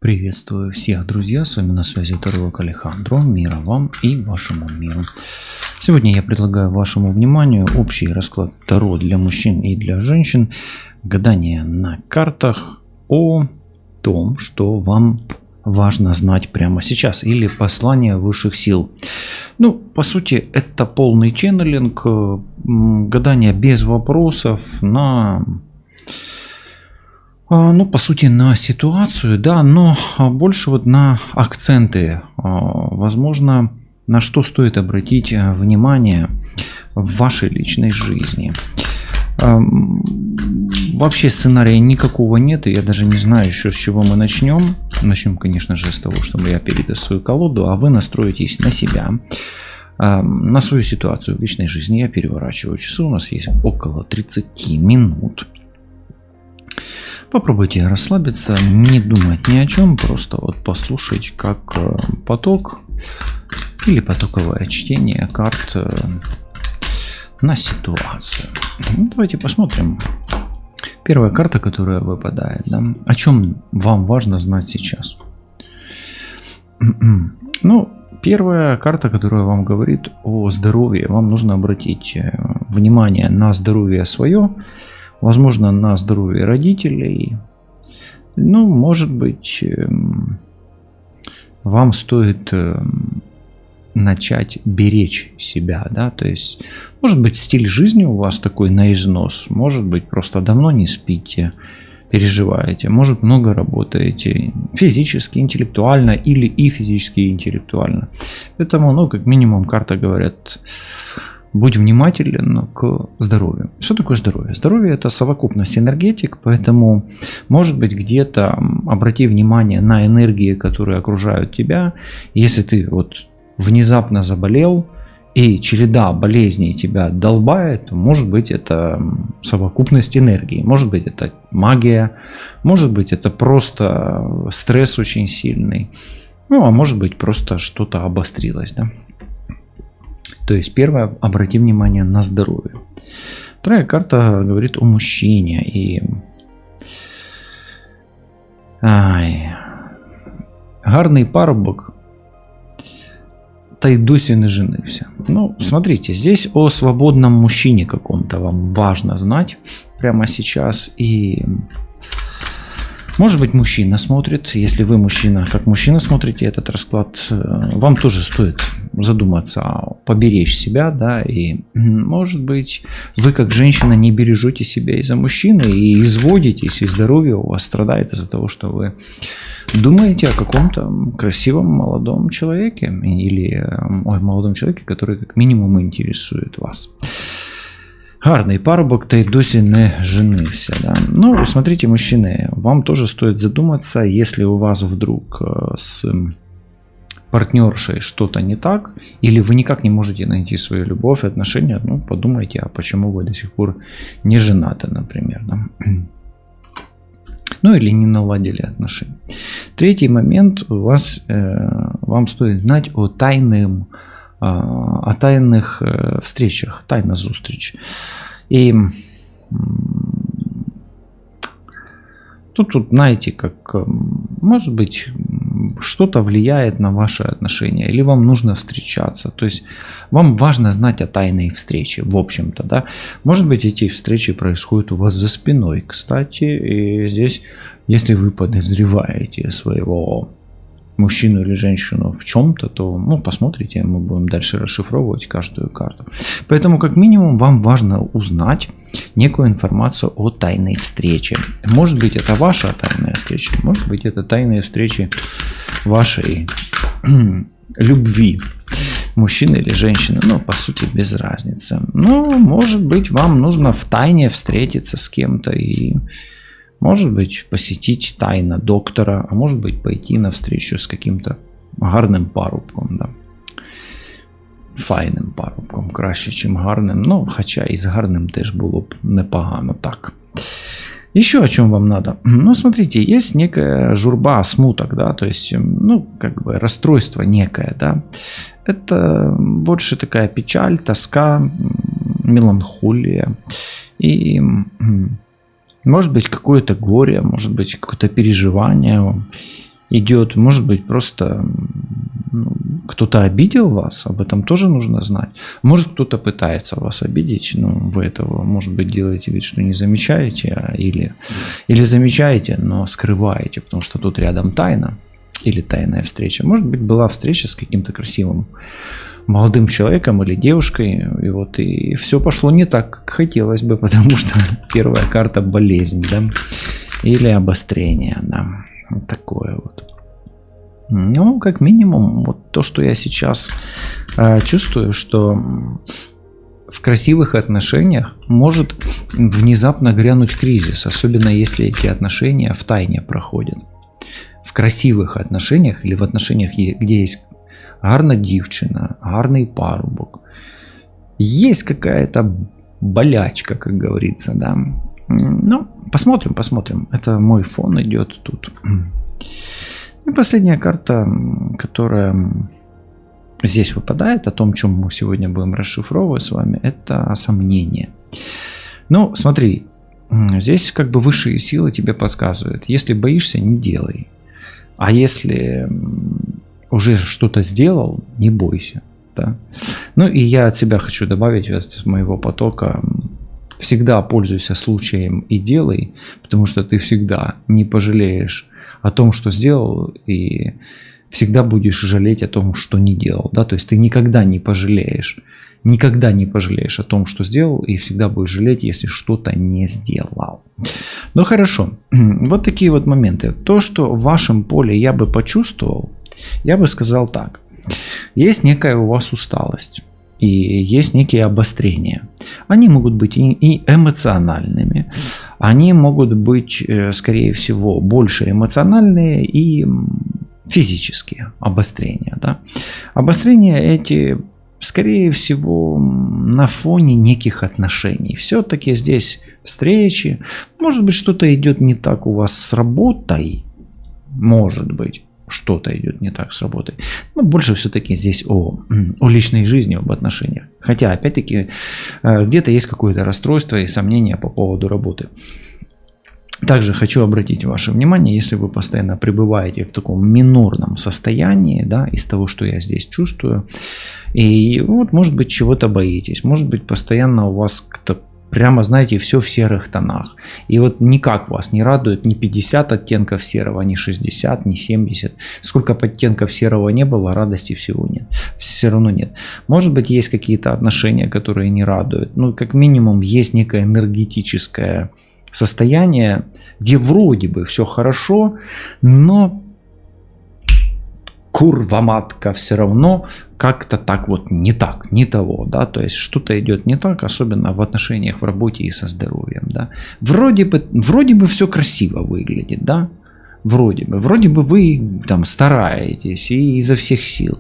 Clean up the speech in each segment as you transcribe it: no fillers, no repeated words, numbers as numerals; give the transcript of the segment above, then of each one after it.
Приветствую всех, друзья, с вами на связи Таролог Алехандро, мира вам и вашему миру. Сегодня я предлагаю вашему вниманию общий расклад Таро для мужчин и для женщин, гадание на картах о том, что вам важно знать прямо сейчас, или послание высших сил. По сути, это полный ченнелинг, гадание без вопросов на... по сути, на ситуацию, да, но больше на акценты, возможно, на что стоит обратить внимание в вашей личной жизни. Вообще сценария никакого нет, и я даже не знаю еще, с чего мы начнем. Начнем, конечно же, с того, чтобы я передаст свою колоду, а вы настроитесь на себя, на свою ситуацию в личной жизни. Я переворачиваю часы, у нас есть около 30 минут. Попробуйте расслабиться, не думать ни о чем, просто послушать, как поток или потоковое чтение карт на ситуацию. Давайте посмотрим. Первая карта, которая выпадает, да? О чем вам важно знать сейчас? Первая карта, которая вам говорит о здоровье. Вам нужно обратить внимание на здоровье свое, возможно, на здоровье родителей. Может быть, вам стоит начать беречь себя, да, то есть, может быть, стиль жизни у вас такой на износ, может быть, просто давно не спите, переживаете, может, много работаете физически, интеллектуально или и физически, и интеллектуально. Поэтому, как минимум, карта говорят: будь внимателен к здоровью. Что такое здоровье? Здоровье – это совокупность энергетик, поэтому, может быть, где-то обрати внимание на энергии, которые окружают тебя. Если ты внезапно заболел, и череда болезней тебя долбает, может быть, это совокупность энергии, может быть, это магия, может быть, это просто стресс очень сильный, а может быть, просто что-то обострилось, да. То есть, первое, обрати внимание на здоровье. Вторая карта говорит о мужчине. И гарний парубок, та й досі не женився. Смотрите, здесь о свободном мужчине каком-то вам важно знать прямо сейчас. И может быть, мужчина смотрит. Если вы мужчина, как мужчина смотрите этот расклад, вам тоже стоит задуматься, поберечь себя, да, и может быть, вы как женщина не бережете себя из-за мужчины и изводитесь, и здоровье у вас страдает из-за того, что вы думаете о каком-то красивом молодом человеке или о молодом человеке, который как минимум интересует вас. Гарний парубок, та й досі не женився. Да? Смотрите, мужчины, вам тоже стоит задуматься, если у вас вдруг с партнершей что-то не так, или вы никак не можете найти свою любовь, отношения, подумайте, а почему вы до сих пор не женаты, например. Да? Или не наладили отношения. Третий момент, вам стоит знать о тайных встречах, тайна зустріч. И тут, знаете, как, может быть, что-то влияет на ваши отношения, или вам нужно встречаться. То есть, вам важно знать о тайной встрече, в общем-то, да. Может быть, эти встречи происходят у вас за спиной, кстати, и здесь, если вы подозреваете своего мужчину или женщину в чем-то, то, посмотрите, мы будем дальше расшифровывать каждую карту. Поэтому, как минимум, вам важно узнать некую информацию о тайной встрече. Может быть, это ваша тайная встреча, может быть, это тайные встречи вашей любви, мужчины или женщины, по сути, без разницы. Может быть, вам нужно в тайне встретиться с кем-то и, может быть, посетить тайно доктора, а может быть, пойти на встречу с каким-то гарним парубком, да. Файним парубком, краще, чим гарним. Хоча і з гарним теж було б непогано. Так. Еще о чем вам надо. Смотрите, есть некая журба, смуток, да, то есть, расстройство некое, да. Это больше такая печаль, тоска, меланхолия. И может быть какое-то горе, может быть какое-то переживание. идет, может быть, просто кто-то обидел вас, об этом тоже нужно знать. Может, кто-то пытается вас обидеть, но вы этого, может быть, делаете вид, что не замечаете, или замечаете, но скрываете, потому что тут рядом тайна или тайная встреча. Может быть, была встреча с каким-то красивым молодым человеком или девушкой, и все пошло не так, как хотелось бы, потому что первая карта — болезнь, да, или обострение, да, вот такое вот. Ну, как минимум, вот то, что я сейчас чувствую, что в красивых отношениях может внезапно грянуть кризис, особенно если эти отношения в тайне проходят. В красивых отношениях или в отношениях, где есть гарна дівчина, гарний парубок, есть какая-то болячка, как говорится, да. Ну, посмотрим. Это мой фон идет тут. И последняя карта, которая здесь выпадает, о том, чем мы сегодня будем расшифровывать с вами, это сомнение. Ну, смотри, здесь как бы высшие силы тебе подсказывают. Если боишься, не делай. А если уже что-то сделал, не бойся. Да? Ну и я от себя хочу добавить, от моего потока: всегда пользуйся случаем и делай, потому что ты всегда не пожалеешь о том, что сделал, и всегда будешь жалеть о том, что не делал. Да? То есть ты никогда не пожалеешь о том, что сделал, и всегда будешь жалеть, если что-то не сделал. Ну хорошо, вот такие вот моменты. То, что в вашем поле я бы почувствовал, я бы сказал так. Есть некая у вас усталость. И есть некие обострения. Они могут быть и эмоциональными. Они могут быть, скорее всего, больше эмоциональные и физические обострения. Да? Обострения эти, скорее всего, на фоне неких отношений. Все-таки здесь встречи. Может быть, что-то идет не так у вас с работой. Может быть. Что-то идет не так с работой. Но больше все-таки здесь о личной жизни, об отношениях. Хотя, опять-таки, где-то есть какое-то расстройство и сомнения по поводу работы. Также хочу обратить ваше внимание, если вы постоянно пребываете в таком минорном состоянии, да, из того, что я здесь чувствую, и вот, может быть, чего-то боитесь, может быть, постоянно у вас как-то прямо, знаете, все в серых тонах. И вот никак вас не радует ни 50 оттенков серого, ни 60, ни 70. Сколько оттенков серого не было, радости всего нет. Все равно нет. Может быть, есть какие-то отношения, которые не радуют. Ну, как минимум, есть некое энергетическое состояние, где вроде бы все хорошо, но курва матка, все равно как-то так вот не так, не того, да, то есть что-то идет не так, особенно в отношениях, в работе и со здоровьем, да. Вроде бы все красиво выглядит, да, вроде бы вы там стараетесь и изо всех сил,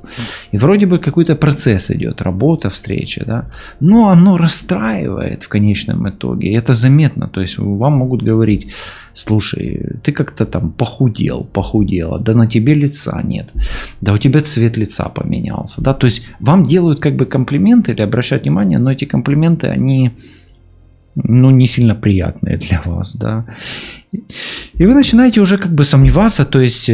и вроде бы какой-то процесс идет, работа, встреча, да, но оно расстраивает в конечном итоге, и это заметно, то есть вам могут говорить: слушай, ты как-то там похудела, да на тебе лица нет, да у тебя цвет лица поменялся, да, то есть вам делают как бы комплименты или обращают внимание, но эти комплименты, они, ну, не сильно приятные для вас, да. И вы начинаете уже как бы сомневаться, то есть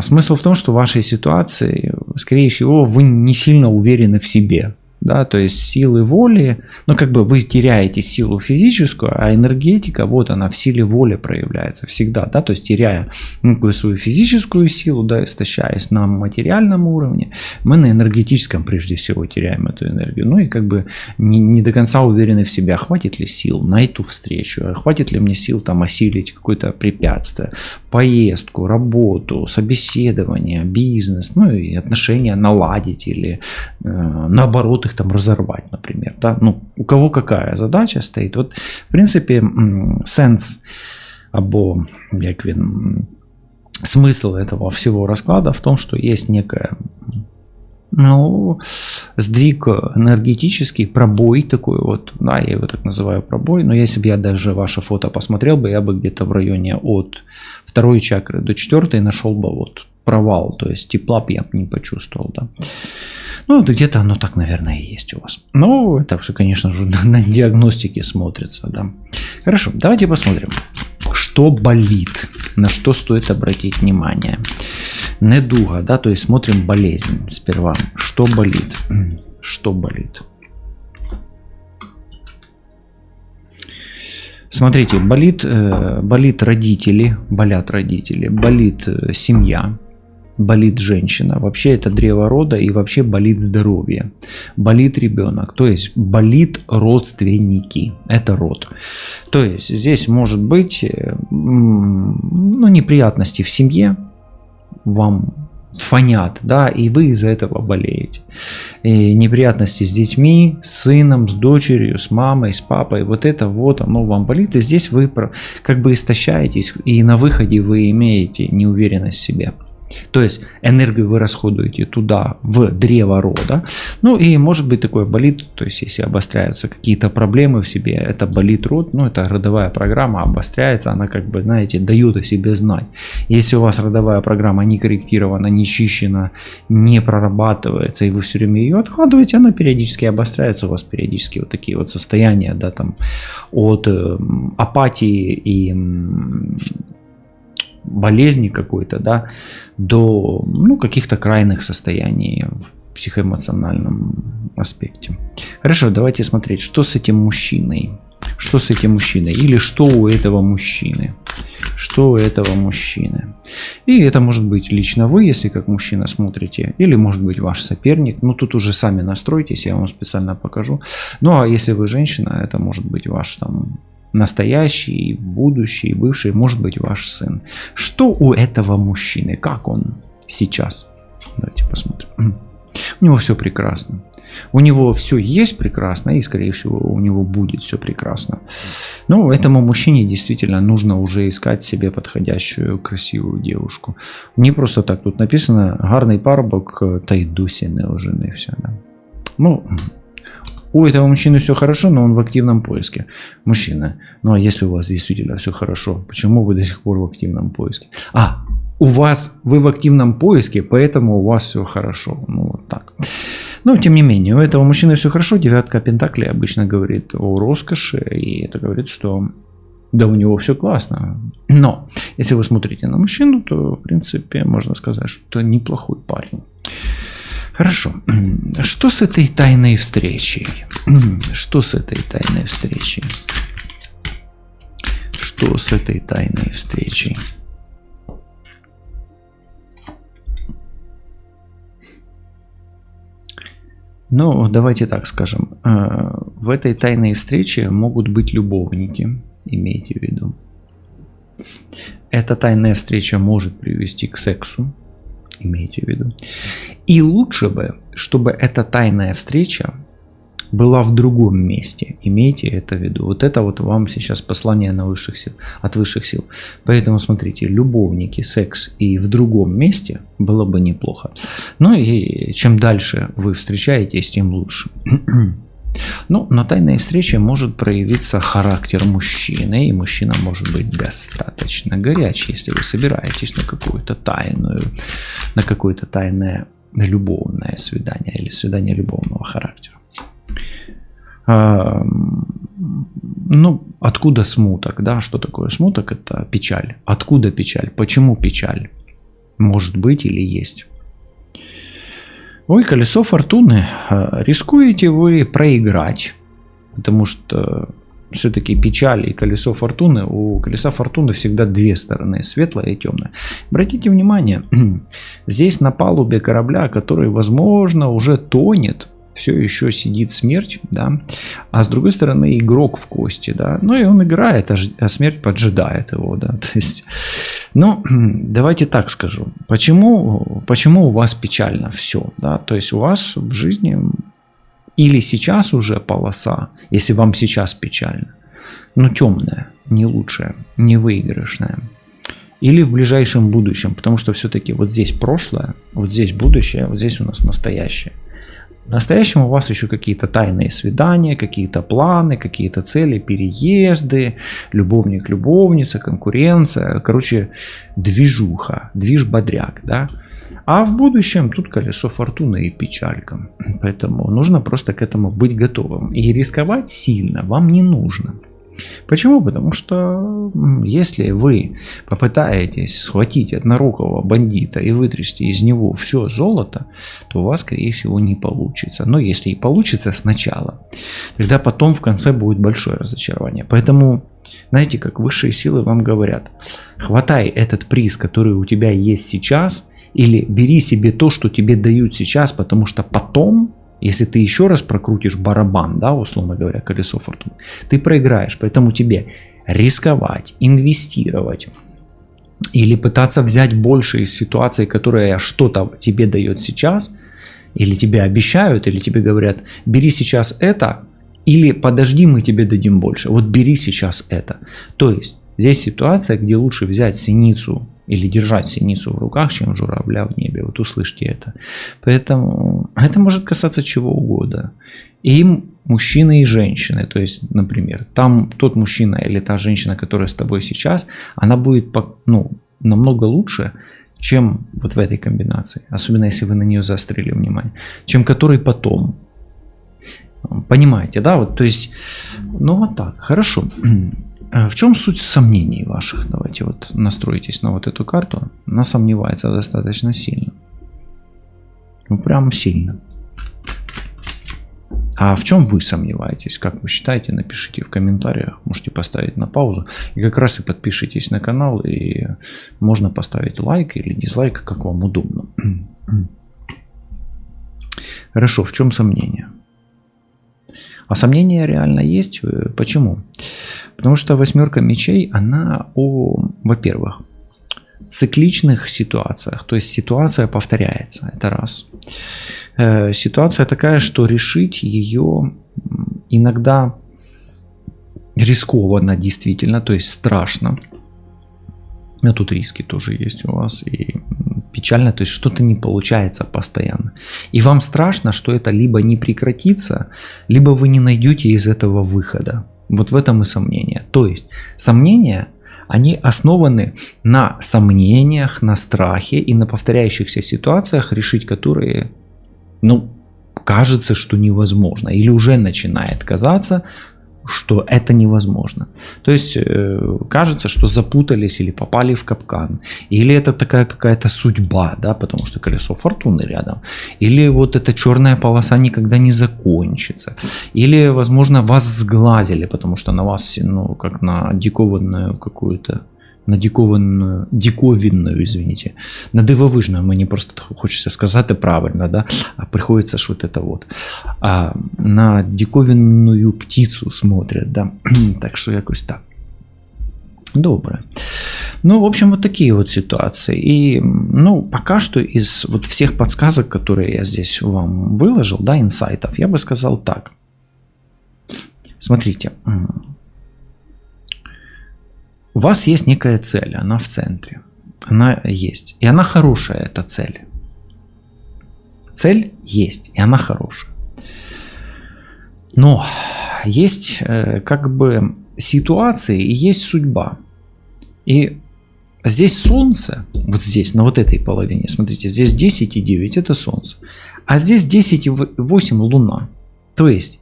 смысл в том, что в вашей ситуации, скорее всего, вы не сильно уверены в себе. Да, то есть силы воли, ну как бы вы теряете силу физическую, а энергетика, вот она в силе воли проявляется всегда, да, то есть теряя некую свою физическую силу, да, истощаясь на материальном уровне, мы на энергетическом прежде всего теряем эту энергию, ну и как бы не до конца уверены в себе, хватит ли сил на эту встречу, хватит ли мне сил там осилить какое-то препятствие, поездку, работу, собеседование, бизнес, ну и отношения наладить или наоборот их там разорвать, например. Да? Ну, у кого какая задача стоит. Вот, в принципе, сенс або як він, смысл этого всего расклада в том, что есть некая, ну, сдвиг энергетический, пробой такой вот, да, я его так называю пробой, но если бы я даже ваше фото посмотрел бы, я бы где-то в районе от 2 чакры до 4 нашел бы вот провал, то есть тепла бы я не почувствовал, да. Ну, где-то оно так, наверное, и есть у вас. Но это все, конечно же, на диагностике смотрится, да. Хорошо, давайте посмотрим, что болит, на что стоит обратить внимание. Недуга, да, то есть смотрим болезнь сперва. Что болит? Что болит? Смотрите, болит родители, болят родители, болит семья, болит женщина. Вообще это древо рода и вообще болит здоровье. Болит ребенок, то есть болит родственники. Это род. То есть здесь может быть неприятности в семье, вам фонят, да, и вы из-за этого болеете. И неприятности с детьми, с сыном, с дочерью, с мамой, с папой, вот это вот оно вам болит, и здесь вы как бы истощаетесь, и на выходе вы имеете неуверенность в себе. То есть энергию вы расходуете туда, в древо рода. Ну и может быть такое болит, то есть если обостряются какие-то проблемы в себе, это болит род, это родовая программа обостряется, она как бы, знаете, дает о себе знать. Если у вас родовая программа не корректирована, не чищена, не прорабатывается, и вы все время ее откладываете, она периодически обостряется, у вас периодически вот такие вот состояния, да, там от апатии и болезни какой-то, да, до каких-то крайних состояний в психоэмоциональном аспекте. Хорошо, давайте смотреть, что с этим мужчиной. Что с этим мужчиной? Или что у этого мужчины? Что у этого мужчины? И это может быть лично вы, если как мужчина смотрите, или может быть ваш соперник. Тут уже сами настройтесь, я вам специально покажу. А если вы женщина, это может быть ваш там настоящий, будущий, бывший, может быть ваш сын. Что у этого мужчины? Как он сейчас? Давайте посмотрим. У него все прекрасно. У него все есть прекрасно, и, скорее всего, у него будет все прекрасно. Этому мужчине действительно нужно уже искать себе подходящую, красивую девушку. Не просто так тут написано «гарний парубок, та й досі не оженився». Да? У этого мужчины все хорошо, но он в активном поиске. Мужчина, а если у вас действительно все хорошо, почему вы до сих пор в активном поиске? Вы в активном поиске, поэтому у вас все хорошо. Вот так. Тем не менее, у этого мужчины все хорошо. Девятка пентаклей обычно говорит о роскоши, и это говорит, что да, у него все классно. Но, если вы смотрите на мужчину, то, в принципе, можно сказать, что это неплохой парень. Хорошо. Что с этой тайной встречей? Что с этой тайной встречей? Что с этой тайной встречей? Давайте так скажем. В этой тайной встрече могут быть любовники, имейте в виду. Эта тайная встреча может привести к сексу. Имейте в виду. И лучше бы, чтобы эта тайная встреча была в другом месте. Имейте это в виду. Вот это вот вам сейчас послание на высших сил, от высших сил. Поэтому смотрите, любовники, секс и в другом месте было бы неплохо. И чем дальше вы встречаетесь, тем лучше. На тайной встрече может проявиться характер мужчины, и мужчина может быть достаточно горячий, если вы собираетесь на какое-то тайное любовное свидание или свидание любовного характера. Откуда смуток? Да? Что такое смуток? Это печаль. Откуда печаль? Почему печаль? Может быть или есть? Колесо фортуны. Рискуете вы проиграть, потому что все-таки печаль и колесо фортуны, у колеса фортуны всегда две стороны, светлая и темная. Обратите внимание, здесь на палубе корабля, который, возможно, уже тонет, все еще сидит смерть, да, а с другой стороны игрок в кости, да, и он играет, а смерть поджидает его, да, то есть, давайте так скажу, почему у вас печально все, да, то есть у вас в жизни или сейчас уже полоса, если вам сейчас печально, темная, не лучшая, не выигрышная, или в ближайшем будущем, потому что все-таки вот здесь прошлое, вот здесь будущее, вот здесь у нас настоящее. В настоящем у вас еще какие-то тайные свидания, какие-то планы, какие-то цели, переезды, любовник, любовница, конкуренция. Движуха, движ-бодряк, да. А в будущем тут колесо фортуны и печалька. Поэтому нужно просто к этому быть готовым. И рисковать сильно вам не нужно. Почему? Потому что если вы попытаетесь схватить однорукого бандита и вытрясти из него все золото, то у вас, скорее всего, не получится. Но если и получится сначала, тогда потом в конце будет большое разочарование. Поэтому, знаете, как высшие силы вам говорят: хватай этот приз, который у тебя есть сейчас, или бери себе то, что тебе дают сейчас, потому что потом, если ты еще раз прокрутишь барабан, да, условно говоря, колесо фортуны, ты проиграешь. Поэтому тебе рисковать, инвестировать или пытаться взять больше из ситуации, которая что-то тебе дает сейчас, или тебе обещают, или тебе говорят: бери сейчас это, или подожди, мы тебе дадим больше. Вот бери сейчас это. То есть здесь ситуация, где лучше взять синицу или держать синицу в руках, чем журавля в небе. Вот услышьте это. Поэтому это может касаться чего угодно. И мужчины и женщины. То есть, например, там тот мужчина или та женщина, которая с тобой сейчас, она будет намного лучше, чем вот в этой комбинации. Особенно если вы на нее заострили внимание. Чем который потом. Понимаете, да? Вот, то есть, вот так. Хорошо. В чем суть сомнений ваших? Давайте вот настройтесь на вот эту карту. Она сомневается достаточно сильно. Прям сильно. А в чем вы сомневаетесь? Как вы считаете? Напишите в комментариях. Можете поставить на паузу. И как раз и подпишитесь на канал. И можно поставить лайк или дизлайк, как вам удобно. Хорошо, в чем сомнение? А сомнения реально есть. Почему? Потому что восьмерка мечей, она во-первых, цикличных ситуациях. То есть ситуация повторяется. Это раз. Ситуация такая, что решить ее иногда рискованно действительно. То есть страшно. Но тут риски тоже есть у вас. И печально, то есть что-то не получается постоянно. И вам страшно, что это либо не прекратится, либо вы не найдете из этого выхода. Вот в этом и сомнение. То есть сомнения, они основаны на сомнениях, на страхе и на повторяющихся ситуациях, решить которые, кажется, что невозможно. Или уже начинает казаться, что это невозможно. То есть кажется, что запутались или попали в капкан. Или это такая какая-то судьба, да, потому что колесо фортуны рядом. Или вот эта черная полоса никогда не закончится. Или, возможно, вас сглазили, потому что на вас, как на дикованную какую-то, на диковинную, извините, на дивовижную, мені просто хочеться сказати правильно, да? А приходится ж вот это вот. На диковинную птицу смотрят, да? Так что якось так. Добре. В общем, вот такие вот ситуации. И, пока что из вот всех подсказок, которые я здесь вам выложил, да, инсайтов, я бы сказал так. Смотрите. У вас есть некая цель, она в центре. Она есть. И она хорошая, эта цель. Цель есть, и она хорошая. Но есть ситуации и есть судьба. И здесь Солнце, вот здесь, на вот этой половине, смотрите, здесь 10,9 это Солнце. А здесь 10,8 Луна. То есть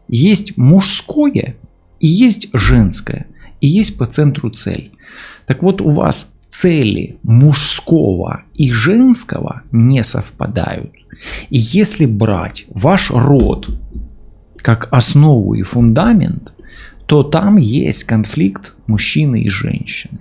мужское и есть женское. И есть по центру цель. Так вот, у вас цели мужского и женского не совпадают. И если брать ваш род как основу и фундамент, то там есть конфликт мужчины и женщины.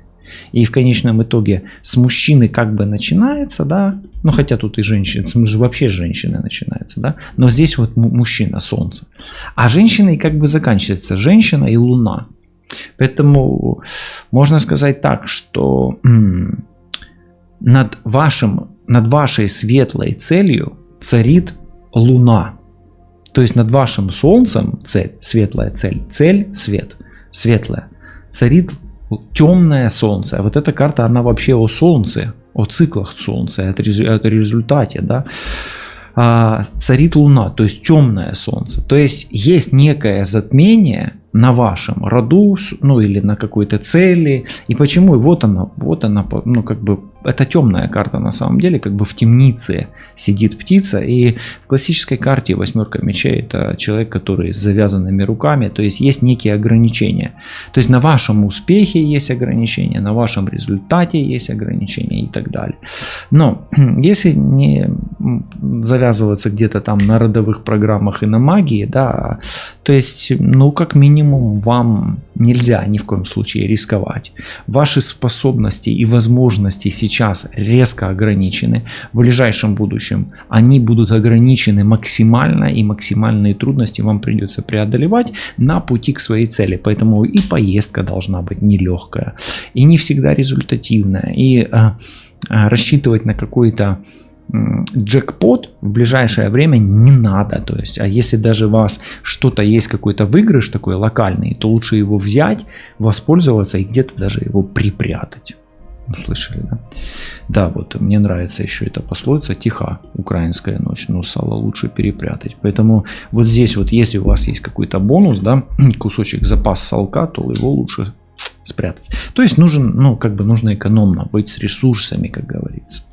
И в конечном итоге с мужчины как бы начинается, да, хотя тут и женщины, вообще с женщины начинается, да, но здесь вот мужчина, Солнце. А женщиной как бы заканчивается женщина и Луна. Поэтому можно сказать так, что над вашей светлой целью царит Луна. То есть над вашим Солнцем цель, светлая цель, свет, светлая, царит темное Солнце. А вот эта карта, она вообще о Солнце, о циклах Солнца, о результате, да. Царит Луна, то есть темное Солнце. То есть есть некое затмение, на вашем роду, ну или на какой-то цели. И почему? И вот она, ну как бы это темная карта на самом деле, как бы в темнице сидит птица. И в классической карте восьмерка мечей это человек, который с завязанными руками, то есть есть некие ограничения. То есть на вашем успехе есть ограничения, на вашем результате есть ограничения и так далее. Но если не завязываться где-то там на родовых программах и на магии, да, то есть, ну, как минимум, вам нельзя ни в коем случае рисковать. Ваши способности и возможности сейчас резко ограничены. В ближайшем будущем они будут ограничены максимально, и максимальные трудности вам придется преодолевать на пути к своей цели. Поэтому и поездка должна быть нелегкая, и не всегда результативная, и рассчитывать на какой-то джекпот в ближайшее время не надо. То есть, а если даже у вас что-то есть, какой-то выигрыш такой локальный, то лучше его взять, воспользоваться и где-то даже его припрятать. Слышали, да? Да, вот мне нравится еще эта пословица: тиха украинская ночь, но сало лучше перепрятать. Поэтому вот здесь вот, если у вас есть какой-то бонус, да, кусочек запас салка, то его лучше спрятать. То есть нужен, ну, как бы нужно экономно быть с ресурсами, как говорится.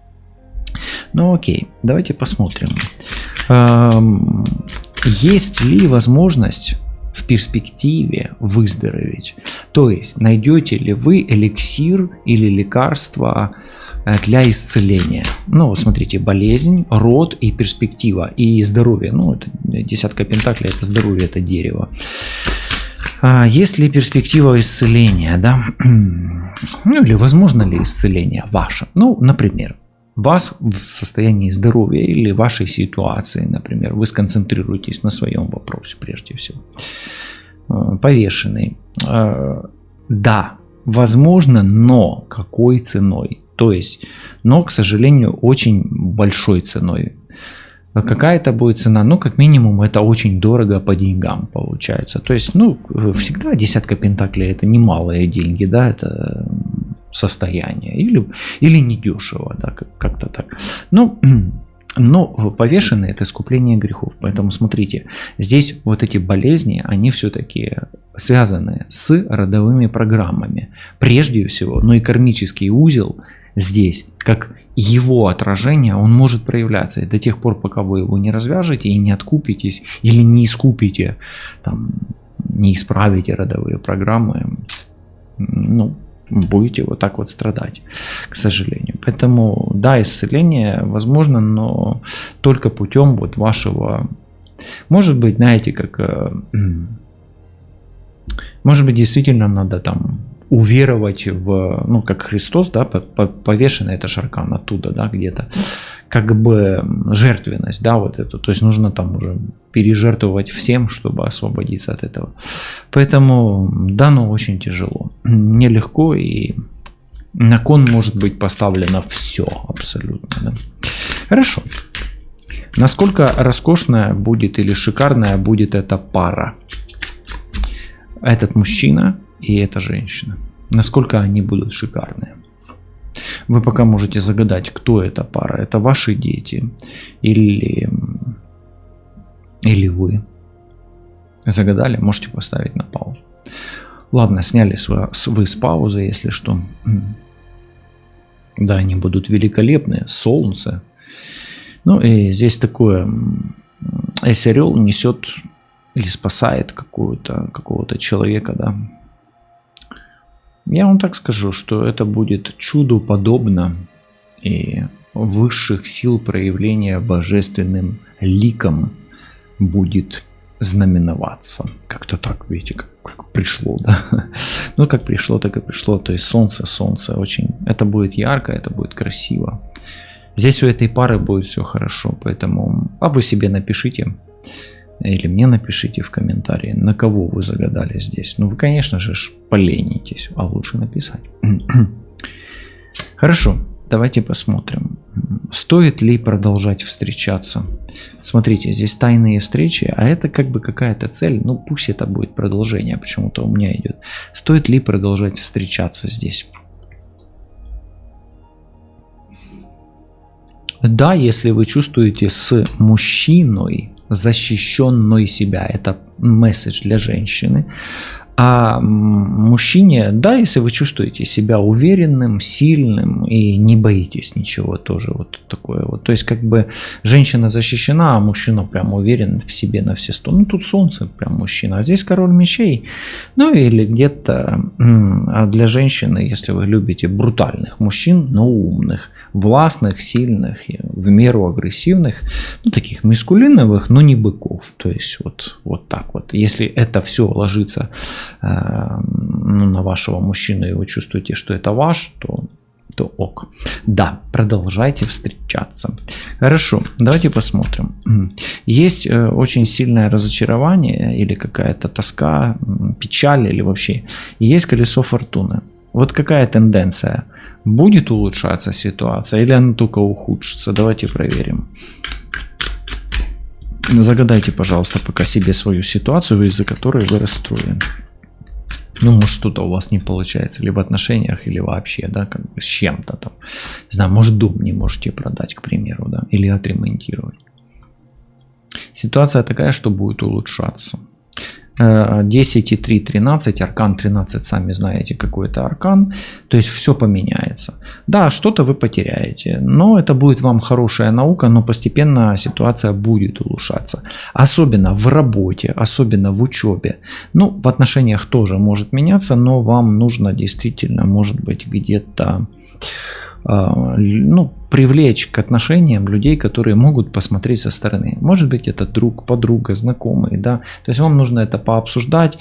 Ну окей, давайте посмотрим. Есть ли возможность в перспективе выздороветь? То есть найдете ли вы эликсир или лекарство для исцеления? Ну вот смотрите, болезнь, род и перспектива, и здоровье. Ну это десятка пентаклей, это здоровье, это дерево. Есть ли перспектива исцеления, да? Ну или возможно ли исцеление ваше? Ну, например, вас в состоянии здоровья или вашей ситуации, например, вы сконцентрируетесь на своем вопросе прежде всего. Повешенный. Да, возможно, но какой ценой? То есть, но, к сожалению, очень большой ценой. Какая это будет цена? Ну, как минимум, это очень дорого по деньгам получается. То есть, ну, всегда десятка пентаклей это немалые деньги, да, это состояние. Или недешево, да, как-то так. Но повешенные это искупление грехов. Поэтому смотрите, здесь вот эти болезни, они все-таки связаны с родовыми программами. Прежде всего, но и кармический узел здесь, как его отражение, он может проявляться. И до тех пор, пока вы его не развяжете и не откупитесь, или не искупите, там, не исправите родовые программы, ну, будете вот так вот страдать, к сожалению. Поэтому, да, исцеление возможно, но только путем вот вашего, может быть, знаете, как, может быть, действительно надо там уверовать в, ну, как Христос, да, повешенный, это аркан оттуда, да, где-то, как бы жертвенность, да, вот эту, то есть нужно там уже пережертвовать всем, чтобы освободиться от этого. Поэтому, да, но очень тяжело, нелегко, и на кон может быть поставлено все абсолютно, да. Хорошо. Насколько роскошная будет или шикарная будет эта пара? Этот мужчина и эта женщина. Насколько они будут шикарные. Вы пока можете загадать, кто эта пара. Это ваши дети или вы. Загадали? Можете поставить на паузу. Ладно, сняли вы с паузы, если что. Да, они будут великолепные. Солнце. Ну и здесь такое. Если орел несет или спасает какого-то человека, да. Я вам так скажу, что это будет чуду подобно и высших сил проявления божественным ликом будет знаменоваться. Как-то так, видите, как пришло, да. Ну, как пришло, так и пришло. То есть солнце очень. Это будет ярко, это будет красиво. Здесь у этой пары будет все хорошо, поэтому... А вы себе напишите. Или мне напишите в комментарии, на кого вы загадали здесь. Ну, вы, конечно же, поленитесь, а лучше написать. Хорошо, давайте посмотрим. Стоит ли продолжать встречаться? Смотрите, здесь тайные встречи, а это как бы какая-то цель. Ну, пусть это будет продолжение, почему-то у меня идет. Стоит ли продолжать встречаться здесь? Да, если вы чувствуете с мужчиной, защищенной себя, это месседж для женщины. А мужчине, да, если вы чувствуете себя уверенным, сильным и не боитесь ничего, тоже вот такое вот. То есть как бы женщина защищена, а мужчина прям уверен в себе на все 100. Ну тут солнце прям мужчина, а здесь король мечей. Ну или где-то для женщины, если вы любите брутальных мужчин, но умных, властных, сильных, в меру агрессивных, ну таких маскулиновых, но не быков. То есть вот так вот. Если это все ложится на вашего мужчину, и вы чувствуете, что это ваш, то ок. Да, продолжайте встречаться. Хорошо, давайте посмотрим. Есть очень сильное разочарование или какая-то тоска, печаль или вообще. Есть колесо фортуны. Вот какая тенденция? Будет улучшаться ситуация или она только ухудшится? Давайте проверим. Загадайте, пожалуйста, пока себе свою ситуацию, из-за которой вы расстроены. Ну, может, что-то у вас не получается, или в отношениях, или вообще, да, как бы с чем-то там. Не знаю, может, дом не можете продать, к примеру, да, или отремонтировать. Ситуация такая, что будет улучшаться. 10 и 3, 13, аркан 13, сами знаете, какой-то аркан, то есть все поменяется. Да, что-то вы потеряете, но это будет вам хорошая наука, но постепенно ситуация будет улучшаться. Особенно в работе, особенно в учебе. Ну, в отношениях тоже может меняться, но вам нужно действительно, может быть, где-то привлечь к отношениям людей, которые могут посмотреть со стороны. Может быть, это друг, подруга, знакомый, да. То есть вам нужно это пообсуждать.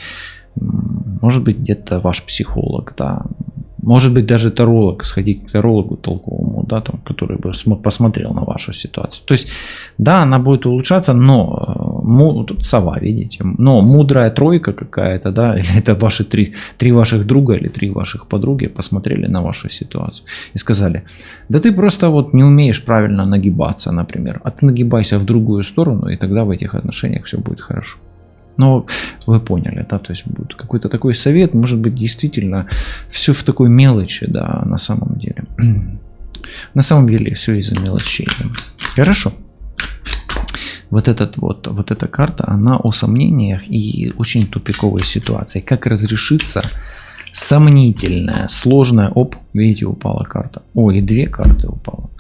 Может быть, где-то ваш психолог, да. Может быть, даже таролог, сходить к тарологу толковому, да, там, который бы посмотрел на вашу ситуацию. То есть, да, она будет улучшаться, но тут сова, видите, но мудрая тройка какая-то, да, или это ваши три ваших друга или 3 ваших подруги посмотрели на вашу ситуацию и сказали: да ты просто вот не умеешь правильно нагибаться, например, а ты нагибайся в другую сторону, и тогда в этих отношениях все будет хорошо. Но вы поняли, да, то есть будет какой-то такой совет, может быть, действительно все в такой мелочи, да, на самом деле. На самом деле все из-за мелочей. Хорошо. Вот эта карта, она о сомнениях и очень тупиковой ситуации. Как разрешиться сомнительная, сложная. Оп, видите, упала карта. Ой, и 2 карты упало.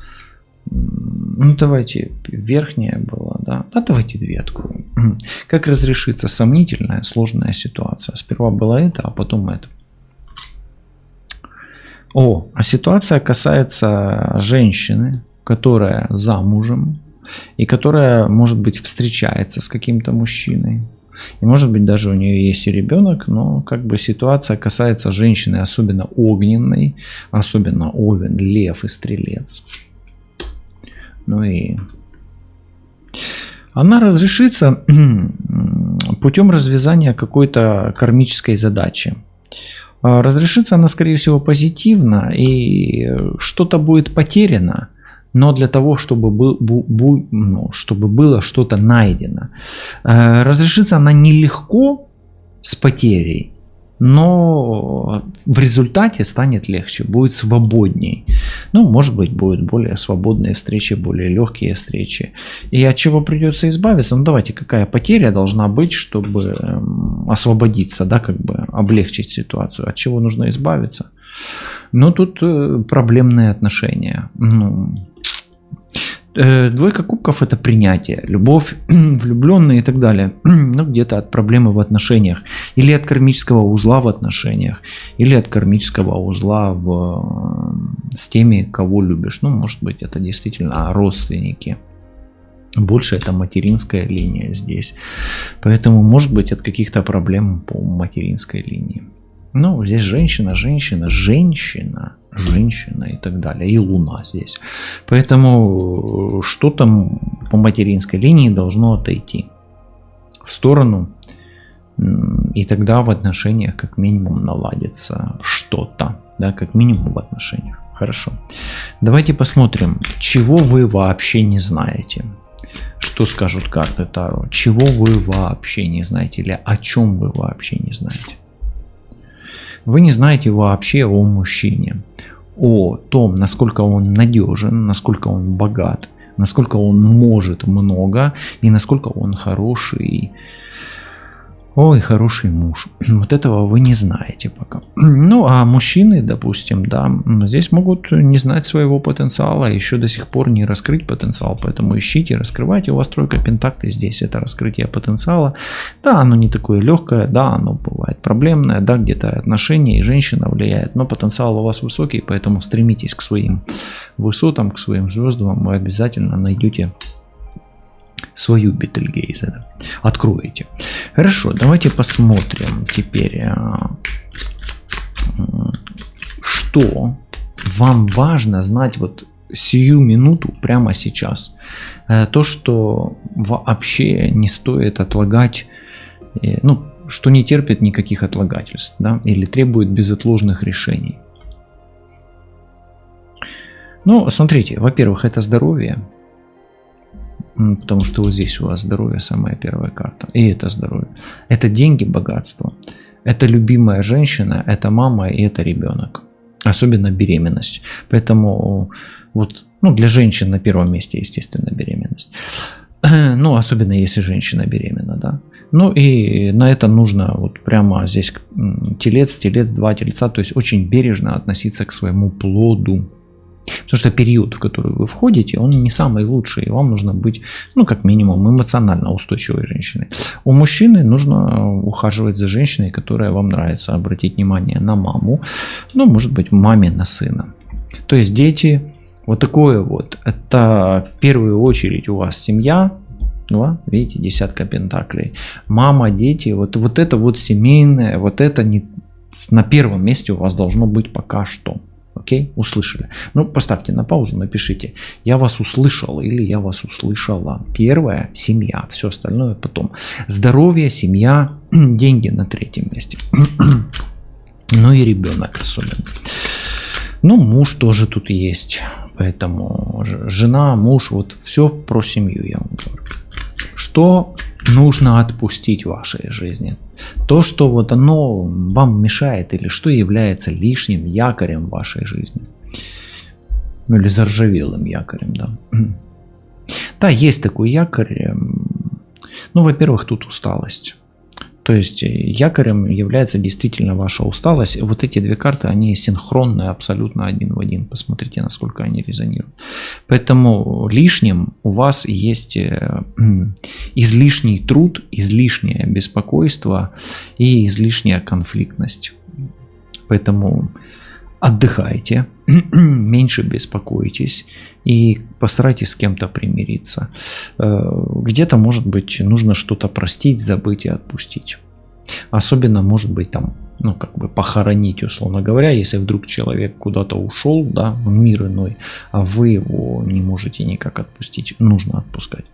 Ну, давайте, верхняя была, да. Да, давайте 2 откроем. Как разрешится сомнительная, сложная ситуация. Сперва было это, а потом это. А ситуация касается женщины, которая замужем, и которая, может быть, встречается с каким-то мужчиной. И, может быть, даже у нее есть и ребенок, но как бы ситуация касается женщины, особенно огненной, особенно Овен, Лев и Стрелец. Ну и она разрешится путем развязания какой-то кармической задачи. Разрешится она, скорее всего, позитивно, и что-то будет потеряно, но для того, чтобы было что-то найдено. Разрешится она нелегко с потерей, но в результате станет легче, будет свободней. Ну, может быть, будут более свободные встречи, более легкие встречи. И от чего придется избавиться? Ну, давайте, какая потеря должна быть, чтобы освободиться, да, как бы облегчить ситуацию? От чего нужно избавиться? Ну, тут проблемные отношения. Двойка кубков — это принятие, любовь, влюбленные и так далее. Ну, где-то от проблемы в отношениях, или от кармического узла в отношениях, или от кармического узла с теми, кого любишь. Ну, может быть, это действительно родственники. Больше это материнская линия здесь. Поэтому, может быть, от каких-то проблем по материнской линии. Ну, здесь женщина и так далее. И Луна здесь. Поэтому что-то по материнской линии должно отойти в сторону. И тогда в отношениях как минимум наладится что-то. Да, как минимум в отношениях. Хорошо. Давайте посмотрим, чего вы вообще не знаете. Что скажут карты Таро? Чего вы вообще не знаете? Или о чем вы вообще не знаете? Вы не знаете вообще о мужчине, о том, насколько он надежен, насколько он богат, насколько он может много и насколько он хороший Ой, хороший муж. Вот этого вы не знаете пока. Ну, а мужчины, допустим, да, здесь могут не знать своего потенциала, еще до сих пор не раскрыть потенциал, поэтому ищите, раскрывайте. У вас тройка пентаклей здесь, это раскрытие потенциала. Да, оно не такое легкое, да, оно бывает проблемное, да, где-то отношения и женщина влияет, но потенциал у вас высокий, поэтому стремитесь к своим высотам, к своим звездам, вы обязательно найдете свою Бетельгейзе, да, откроете. Хорошо, давайте посмотрим теперь, что вам важно знать вот сию минуту, прямо сейчас. То, что вообще не стоит отлагать, ну, что не терпит никаких отлагательств, да, или требует безотложных решений. Ну, смотрите, во-первых, это здоровье. Потому что вот здесь у вас здоровье, самая первая карта. И это здоровье. Это деньги, богатство. Это любимая женщина, это мама и это ребенок. Особенно беременность. Поэтому вот, ну, для женщин на первом месте, естественно, беременность. Ну, особенно если женщина беременна, да. Ну и на это нужно вот прямо здесь телец, два тельца. То есть очень бережно относиться к своему плоду. Потому что период, в который вы входите, он не самый лучший. И вам нужно быть, ну, как минимум, эмоционально устойчивой женщиной. У мужчины нужно ухаживать за женщиной, которая вам нравится. Обратить внимание на маму. Ну, может быть, маме на сына. То есть дети, вот такое вот. Это в первую очередь у вас семья. Ну, видите, десятка пентаклей. Мама, дети. Вот это вот семейное. Вот это не на первом месте у вас должно быть пока что. Окей, услышали. Ну, поставьте на паузу, напишите, я вас услышал или я вас услышала. Первое, семья, все остальное потом. Здоровье, семья, деньги на третьем месте. Ну и ребенок особенно. Ну, муж тоже тут есть. Поэтому жена, муж, вот все про семью я вам говорю. Что нужно отпустить в вашей жизни? То, что вот оно вам мешает или что является лишним якорем в вашей жизни. Ну или заржавелым якорем, да. Да, есть такой якорь. Ну, во-первых, тут усталость. То есть якорем является действительно ваша усталость. Вот эти две карты, они синхронные абсолютно один в один. Посмотрите, насколько они резонируют. Поэтому лишним у вас есть излишний труд, излишнее беспокойство и излишняя конфликтность. Поэтому отдыхайте, меньше беспокойтесь и постарайтесь с кем-то примириться. Где-то, может быть, нужно что-то простить, забыть и отпустить. Особенно, может быть, там, ну, как бы похоронить, условно говоря, если вдруг человек куда-то ушел, да, в мир иной, а вы его не можете никак отпустить. Нужно отпускать.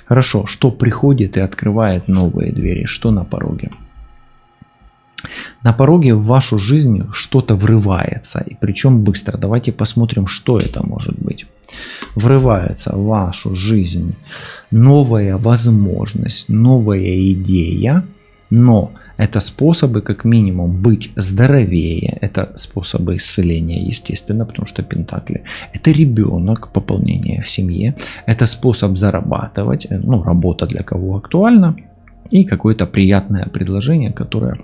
Хорошо, что приходит и открывает новые двери, что на пороге? На пороге в вашу жизнь что-то врывается, и причем быстро. Давайте посмотрим, что это может быть. Врывается в вашу жизнь новая возможность, новая идея, но это способы, как минимум, быть здоровее, это способы исцеления, естественно, потому что пентакли. Это ребенок, пополнение в семье, это способ зарабатывать, ну, работа для кого актуальна, и какое-то приятное предложение, которое,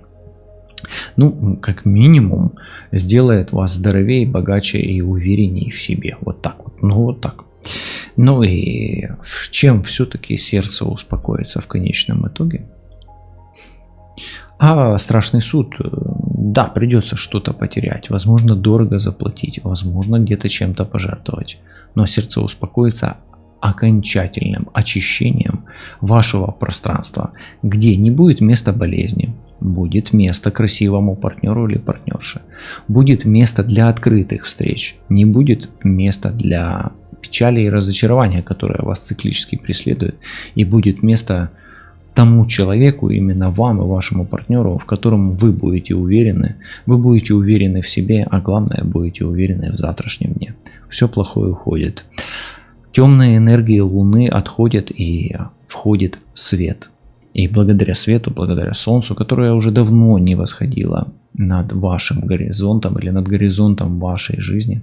ну, как минимум, сделает вас здоровее, богаче и увереннее в себе. Вот так вот. Ну, вот так. Ну и в чем все-таки сердце успокоится в конечном итоге? А страшный суд, да, придется что-то потерять. Возможно, дорого заплатить. Возможно, где-то чем-то пожертвовать. Но сердце успокоится окончательным очищением вашего пространства, где не будет места болезни. Будет место красивому партнеру или партнерше. Будет место для открытых встреч. Не будет места для печали и разочарования, которое вас циклически преследует. И будет место тому человеку, именно вам и вашему партнеру, в котором вы будете уверены. Вы будете уверены в себе, а главное, будете уверены в завтрашнем дне. Все плохое уходит. Темные энергии Луны отходят и входит свет. И благодаря свету, благодаря Солнцу, которое уже давно не восходило над вашим горизонтом или над горизонтом вашей жизни,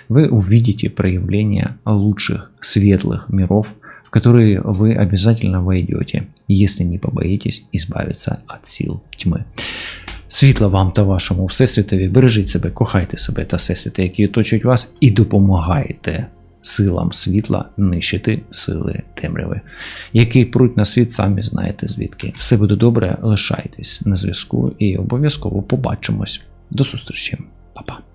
вы увидите проявление лучших, светлых миров, в которые вы обязательно войдете, если не побоїтесь избавиться від сил тьми. Світла вам та вашому всесвітові, бережіть себе, кохайте себе та всесвіти, які оточують вас, і допомагайте силам світла нищити сили темряви, які пруть на світ, самі знаєте звідки. Все буде добре, лишайтесь на зв'язку і обов'язково побачимось. До зустрічі. Па-па.